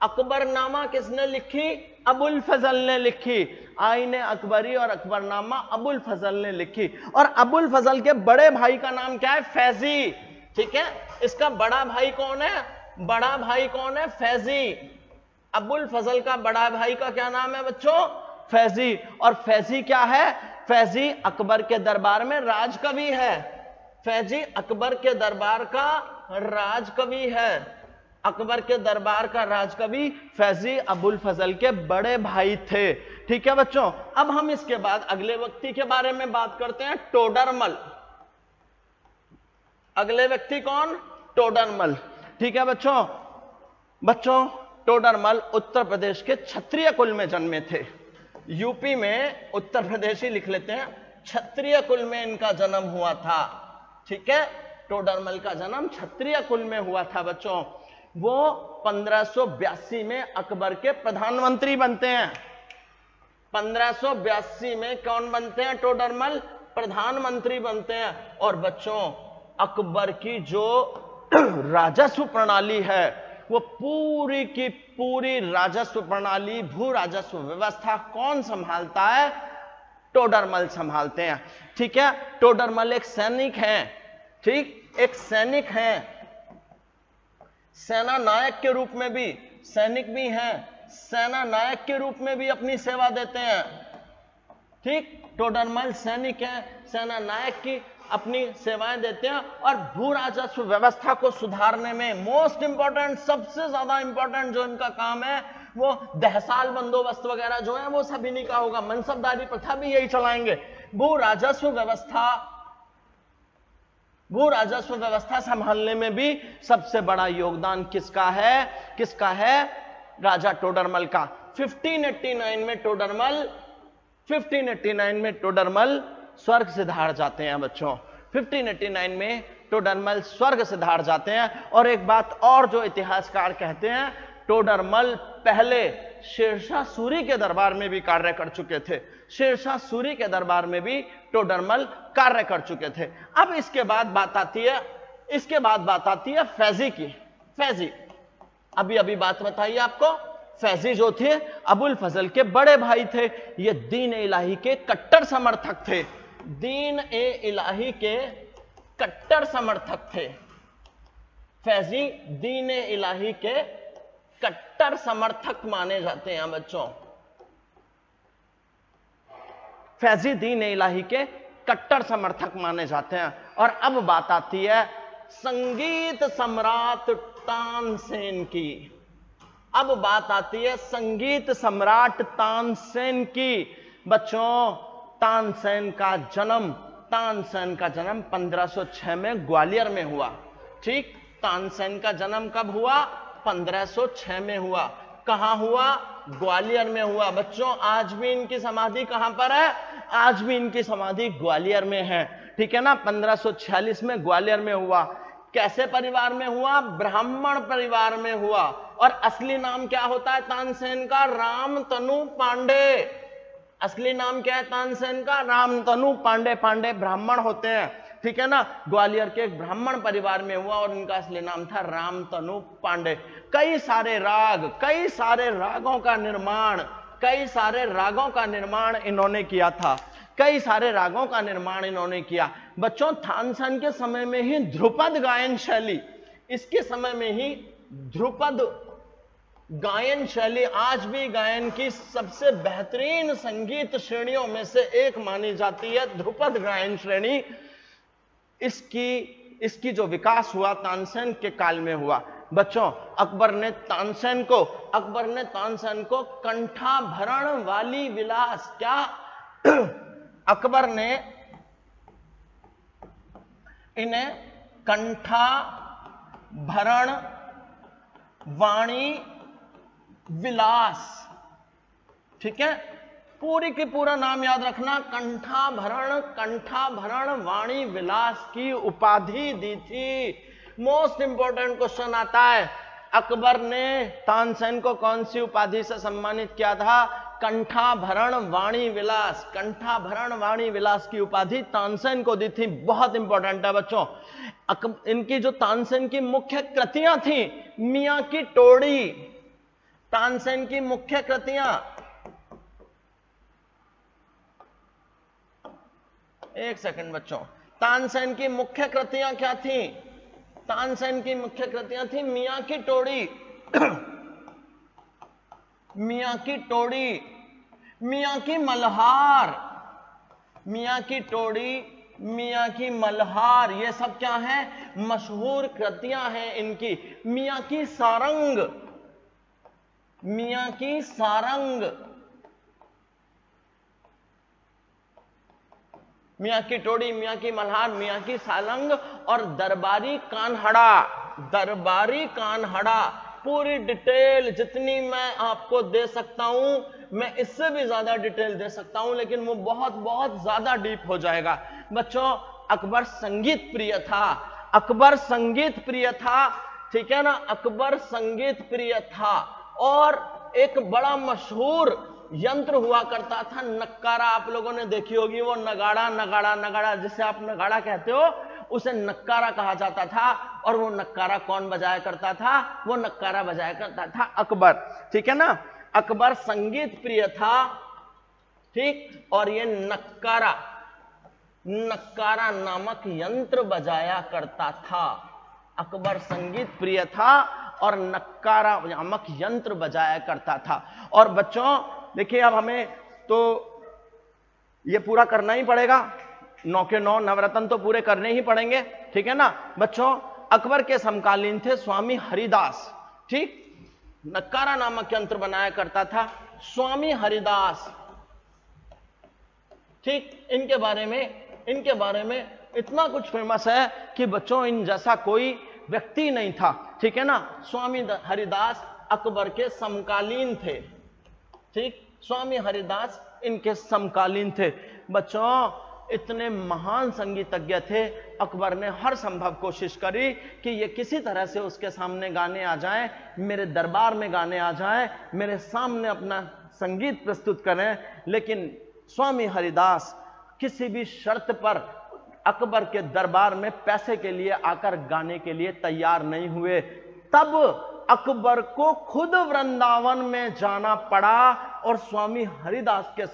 अकबरनामा किसने लिखी, अबुल फजल ने लिखी। आईने अकबरी और अकबरनामा अबुल फजल ने लिखी। और अबुल फजल के बड़े भाई का नाम क्या है, फैजी। ठीक है, इसका बड़ा भाई कौन है, फैजी। अबुल फजल का बड़ा भाई का क्या नाम है बच्चों, फैजी। और फैजी क्या है, फैजी अकबर के दरबार में राजकवि है। फैजी अकबर के दरबार का राजकवि है। अकबर के दरबार का राजकवि फैजी अबुल फजल के बड़े भाई थे। ठीक है बच्चों, अब हम इसके बाद अगले व्यक्ति के बारे में बात करते हैं, टोडरमल। अगले व्यक्ति कौन, टोडरमल। ठीक है बच्चों, टोडरमल उत्तर प्रदेश के क्षत्रिय कुल में जन्मे थे। यूपी में उत्तर प्रदेश ही लिख लेते हैं, क्षत्रिय कुल में इनका जन्म हुआ था। ठीक है, टोडरमल का जन्म क्षत्रिय कुल में हुआ था बच्चों। वो 1582 में अकबर के प्रधानमंत्री बनते हैं। 1582 में कौन बनते हैं, टोडरमल प्रधानमंत्री बनते हैं। और बच्चों, अकबर की जो राजस्व प्रणाली है, वो पूरी की पूरी राजस्व प्रणाली, भू राजस्व व्यवस्था कौन संभालता है, टोडरमल संभालते हैं। ठीक है, टोडरमल एक सैनिक हैं, ठीक, एक सैनिक हैं, सेना नायक के रूप में भी, सैनिक भी हैं, सेना नायक के रूप में भी अपनी सेवा देते हैं। ठीक, टोडरमल सैनिक हैं, सेना नायक की अपनी सेवाएं देते हैं। और भू राजस्व व्यवस्था को सुधारने में मोस्ट इंपॉर्टेंट, सबसे ज्यादा इंपॉर्टेंट जो इनका काम है, वो दहसाल बंदोबस्त वगैरह जो है वो सब इन्हीं का होगा। मनसबदारी प्रथा भी यही चलाएंगे। भू राजस्व व्यवस्था संभालने में भी सबसे बड़ा योगदान किसका है, राजा टोडरमल का। 1589 में टोडरमल स्वर्ग सिधार जाते हैं बच्चों। 1589 में टोडरमल स्वर्ग सिधार जाते हैं। और एक बात और जो इतिहासकार कहते हैं, टोडरमल पहले शेरशाह सूरी के दरबार में भी कार्य कर चुके थे। शेरशाह सूरी के दरबार में भी टोडरमल कार्य कर चुके थे। अब इसके बाद बात आती है फैजी की। फैजी, अभी बात बताइए आपको, फैजी जो थे अबुल फजल के बड़े भाई थे। ये दीन इलाही के कट्टर समर्थक थे। दीन ए इलाही के कट्टर समर्थक थे। फैजी दीन ए इलाही के कट्टर समर्थक माने जाते हैं बच्चों। फैजी दीन इलाही के कट्टर समर्थक माने जाते हैं। और अब बात आती है संगीत सम्राट तानसेन की। अब बात आती है संगीत सम्राट तानसेन की। बच्चों, तानसेन का जन्म 1506 में ग्वालियर में हुआ। ठीक, तानसेन का जन्म कब हुआ? 1506 में हुआ। कहां हुआ? ग्वालियर में हुआ। बच्चों, आज भी इनकी समाधि कहां पर है? आज भी इनकी समाधि ग्वालियर में है। ठीक है ना, 1546 में ग्वालियर में हुआ। कैसे परिवार में हुआ? ब्राह्मण परिवार में हुआ। और असली नाम क्या होता है तानसेन का? रामतनु पांडे। असली नाम क्या है तानसेन का? रामतनु पांडे। पांडे ब्राह्मण होते हैं, ठीक है ना। ग्वालियर के एक ब्राह्मण परिवार में हुआ और इनका असली नाम था रामतनु पांडे। कई सारे रागों का निर्माण इन्होंने किया था। कई सारे रागों का निर्माण इन्होंने किया। बच्चों, तानसेन के समय में ही ध्रुपद गायन शैली, इसके समय में ही ध्रुपद गायन शैली आज भी गायन की सबसे बेहतरीन संगीत श्रेणियों में से एक मानी जाती है, ध्रुपद गायन श्रेणी। इसकी जो विकास हुआ तानसेन के काल में हुआ। बच्चों, अकबर ने तानसेन को कंठाभरण वाली विलास, क्या अकबर ने इन्हें कंठाभरण वाणी विलास, ठीक है, पूरी की पूरा नाम याद रखना, कंठाभरण वाणी विलास की उपाधि दी थी। मोस्ट इंपॉर्टेंट क्वेश्चन आता है, अकबर ने तानसेन को कौन सी उपाधि से सम्मानित किया था? कंठाभरण वाणी विलास। कंठाभरण वाणी विलास की उपाधि तानसेन को दी थी। बहुत इंपॉर्टेंट है बच्चों। इनकी जो तानसेन की मुख्य कृतियां थी, मियां की टोड़ी, तानसेन की मुख्य कृतियां, एक सेकंड बच्चों, तानसेन की मुख्य कृतियां क्या थी? तानसेन की मुख्य कृतियां थी मियां की टोड़ी, मियां की टोड़ी, मियां की मल्हार, मियां की टोड़ी, मियां की मल्हार, ये सब क्या है? मशहूर कृतियां हैं इनकी। मियां की सारंग, मियां की सारंग, मियां की टोड़ी, मियां की मल्हार, मियां की सारंग और दरबारी कान्हड़ा। दरबारी कान्हड़ा पूरी डिटेल जितनी मैं आपको दे सकता हूं, मैं इससे भी ज्यादा डिटेल दे सकता हूं, लेकिन वो बहुत बहुत ज्यादा डीप हो जाएगा। बच्चों, अकबर संगीत प्रिय था। अकबर संगीत प्रिय था, ठीक है ना, अकबर संगीत प्रिय था। और एक बड़ा मशहूर यंत्र हुआ करता था नक्कारा। आप लोगों ने देखी होगी वो नगाड़ा, नगाड़ा, नगाड़ा, जिसे आप नगाड़ा कहते हो, उसे नक्कारा कहा जाता था। और वो नक्कारा कौन बजाया करता था? वो नक्कारा बजाया करता था अकबर, ठीक है ना। अकबर संगीत प्रिय था, ठीक, और ये नक्कारा, नक्कारा नामक यंत्र बजाया करता था। अकबर संगीत प्रिय था और नक्कारा नामक यंत्र बजाया करता था। और बच्चों देखिए, अब हमें तो ये पूरा करना ही पड़ेगा, 9 के 9 नवरत्न तो पूरे करने ही पड़ेंगे, ठीक है ना। बच्चों, अकबर के समकालीन थे स्वामी हरिदास, ठीक, नक्कारा नामक यंत्र बनाया करता था स्वामी हरिदास, ठीक। इनके बारे में इतना कुछ फेमस है कि बच्चों इन जैसा कोई व्यक्ति नहीं था, ठीक है ना। स्वामी हरिदास अकबर के समकालीन थे, ठीक, स्वामी हरिदास इनके समकालीन थे। बच्चों, इतने महान संगीतज्ञ थे, अकबर ने हर संभव कोशिश करी कि ये किसी तरह से उसके सामने गाने आ जाएं, मेरे दरबार में गाने आ जाएं, मेरे सामने अपना संगीत प्रस्तुत करें। लेकिन स्वामी हरिदास किसी भी शर्त पर अकबर के दरबार में पैसे के लिए आकर गाने के लिए तैयार नहीं हुए। तब अकबर को खुद वृंदावन में जाना पड़ा और स्वामी हरिदास के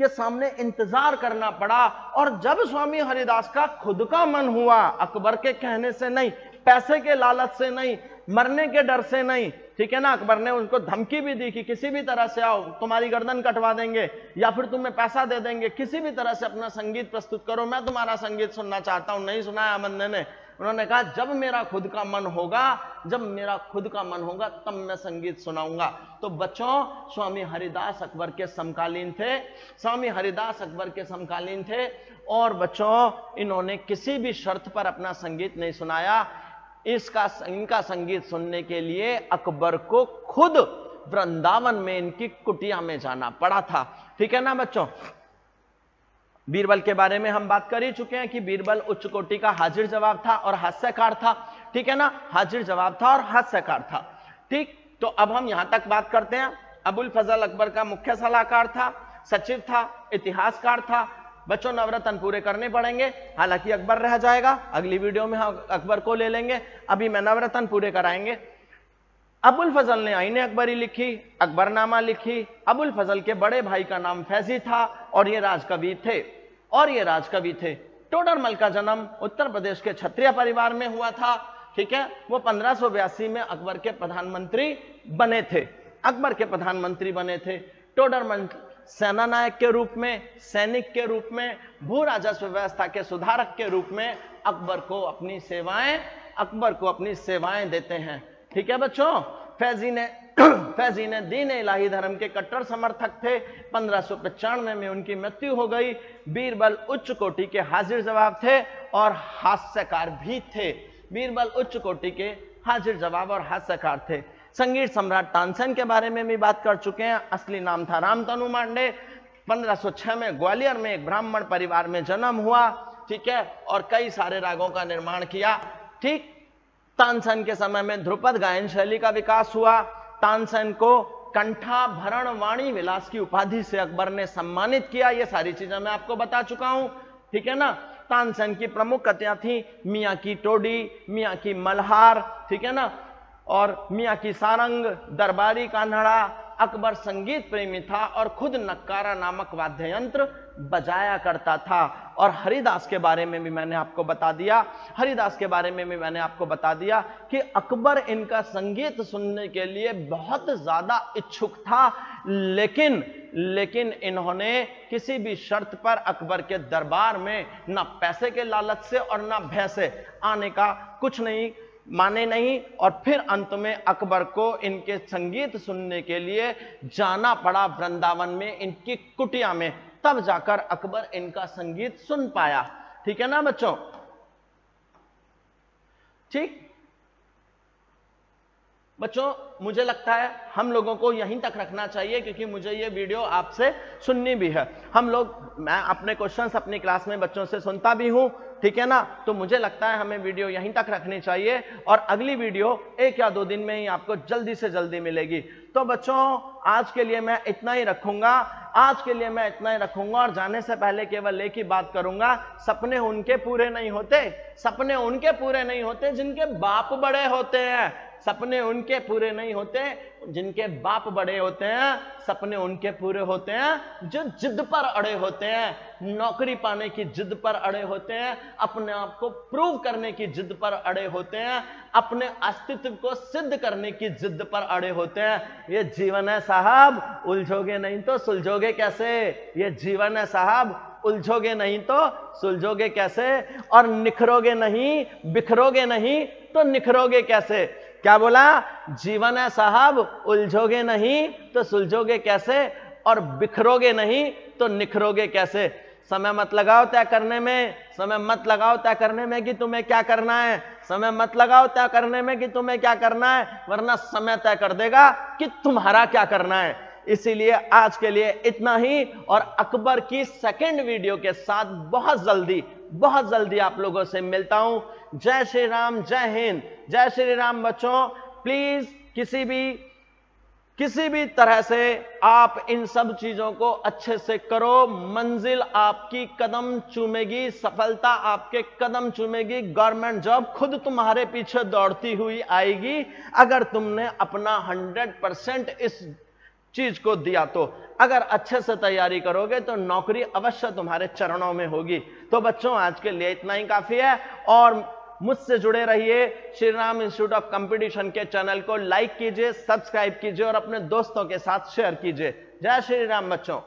सामने इंतजार करना पड़ा। और जब स्वामी हरिदास का खुद का मन हुआ, अकबर के कहने से नहीं, पैसे के लालच से नहीं, मरने के डर से नहीं, ठीक है ना। अकबर ने उनको धमकी भी दी कि किसी भी तरह से आओ, तुम्हारी गर्दन कटवा देंगे या फिर तुम्हें पैसा दे देंगे, किसी भी तरह से अपना संगीत प्रस्तुत करो, मैं तुम्हारा संगीत सुनना चाहता हूं। नहीं सुनाया बंदे ने। उन्होंने कहा जब मेरा खुद का मन होगा, जब मेरा खुद का मन होगा तब मैं संगीत सुनाऊंगा। तो बच्चों, स्वामी हरिदास अकबर के समकालीन थे, स्वामी हरिदास अकबर के समकालीन थे। और बच्चों, इन्होंने किसी भी शर्त पर अपना संगीत नहीं सुनाया। इनका संगीत सुनने के लिए अकबर को खुद वृंदावन में इनकी कुटिया में जाना पड़ा था, ठीक है ना बच्चों। बीरबल के बारे में हम बात कर ही चुके हैं कि बीरबल उच्च कोटि का हाजिर जवाब था और हास्यकार था, ठीक है ना। हाजिर जवाब था और हास्यकार था, ठीक। तो अब हम यहां तक बात करते हैं। अबुल फजल अकबर का मुख्य सलाहकार था, सचिव था, इतिहासकार था। बच्चों, नवरत्न पूरे करने पड़ेंगे, हालांकि अकबर रह जाएगा, अगली वीडियो में हम अकबर को ले लेंगे, अभी मैं नवरत्न पूरे कराएंगे। अबुल फजल ने आईने अकबरी लिखी, अकबरनामा लिखी। अबुल फजल के बड़े भाई का नाम फैजी था और ये राजकवि थे। टोडरमल का जन्म उत्तर प्रदेश के क्षत्रिय परिवार में हुआ था, ठीक है। वो 1582 में अकबर के प्रधानमंत्री बने थे। टोडरमल सेना नायक के रूप में, सैनिक के रूप में, भू राजस्व व्यवस्था के सुधारक के रूप में अकबर को अपनी सेवाएं देते हैं, ठीक है बच्चों। फैजी ने दीन इलाही धर्म के कट्टर समर्थक थे। 1595 में उनकी मृत्यु हो गई। बीरबल उच्च कोटि के हाजिर जवाब थे और हास्यकार भी थे। बीरबल उच्च कोटि के हाजिर जवाब और हास्यकार थे। संगीत सम्राट तानसेन के बारे में भी बात कर चुके हैं। असली नाम था रामतनु मांडे। 1506 में ग्वालियर में एक ब्राह्मण परिवार में जन्म हुआ, ठीक है, और कई सारे रागों का निर्माण किया, ठीक। तानसेन के समय में ध्रुपद गायन शैली का विकास हुआ। तानसेन को कंठाभरण वाणी विलास की उपाधि से अकबर ने सम्मानित किया। ये सारी चीजें मैं आपको बता चुका हूं, ठीक है ना। तानसेन की प्रमुख कृतियां थी मियां की टोडी, मियां की मल्हार, ठीक है ना, और मियां की सारंग, दरबारी कान्हड़ा। अकबर संगीत प्रेमी था और खुद नक्कारा नामक वाद्य यंत्र बजाया करता था। और हरिदास के बारे में भी मैंने आपको बता दिया कि अकबर इनका संगीत सुनने के लिए बहुत ज्यादा इच्छुक था, लेकिन इन्होंने किसी भी शर्त पर अकबर के दरबार में ना पैसे के लालच से और ना भय से आने का कुछ नहीं माने नहीं। और फिर अंत में अकबर को इनके संगीत सुनने के लिए जाना पड़ा वृंदावन में, इनकी कुटिया में, तब जाकर अकबर इनका संगीत सुन पाया, ठीक है ना बच्चों, ठीक। बच्चों, मुझे लगता है हम लोगों को यहीं तक रखना चाहिए, क्योंकि मुझे ये वीडियो आपसे सुननी भी है। मैं अपने क्वेश्चंस अपनी क्लास में बच्चों से सुनता भी हूं, ठीक है ना। तो मुझे लगता है हमें वीडियो यहीं तक रखनी चाहिए और अगली वीडियो 1 या 2 दिन में ही आपको जल्दी से जल्दी मिलेगी। तो बच्चों, आज के लिए मैं इतना ही रखूंगा और जाने से पहले केवल एक ही बात करूंगा। सपने उनके पूरे नहीं होते जिनके बाप बड़े होते हैं। सपने उनके पूरे नहीं होते जिनके बाप बड़े होते हैं। सपने उनके पूरे होते हैं जो जिद पर अड़े होते हैं, नौकरी पाने की जिद पर अड़े होते हैं, अपने आप को प्रूव करने की जिद पर अड़े होते हैं, अपने अस्तित्व को सिद्ध करने की जिद पर अड़े होते हैं। ये जीवन है साहब, उलझोगे नहीं तो सुलझोगे कैसे। ये जीवन है साहब, उलझोगे नहीं तो सुलझोगे कैसे, और निखरोगे नहीं, बिखरोगे नहीं तो निखरोगे कैसे। क्या बोला? जीवन है साहब, उलझोगे नहीं तो सुलझोगे कैसे, और बिखरोगे नहीं तो निखरोगे कैसे। समय मत लगाओ तय करने में, समय मत लगाओ तय करने में कि तुम्हें क्या करना है, समय मत लगाओ तय करने में कि तुम्हें क्या करना है, वरना समय तय कर देगा कि तुम्हारा क्या करना है। इसीलिए आज के लिए इतना ही, और अकबर की सेकंड वीडियो के साथ बहुत जल्दी आप लोगों से मिलता हूं। जय श्री राम, जय हिंद, जय श्री राम। बच्चों, प्लीज किसी भी तरह से आप इन सब चीजों को अच्छे से करो। मंजिल आपकी कदम चूमेगी, सफलता आपके कदम चूमेगी, गवर्नमेंट जॉब खुद तुम्हारे पीछे दौड़ती हुई आएगी अगर तुमने अपना 100% इस चीज को दिया। तो अगर अच्छे से तैयारी करोगे तो नौकरी अवश्य तुम्हारे चरणों में होगी। तो बच्चों, आज के लिए इतना ही काफी है, और मुझसे जुड़े रहिए। Shri Ram institute of competition के चैनल को लाइक कीजिए, सब्सक्राइब कीजिए और अपने दोस्तों के साथ शेयर कीजिए। जय श्री राम बच्चों।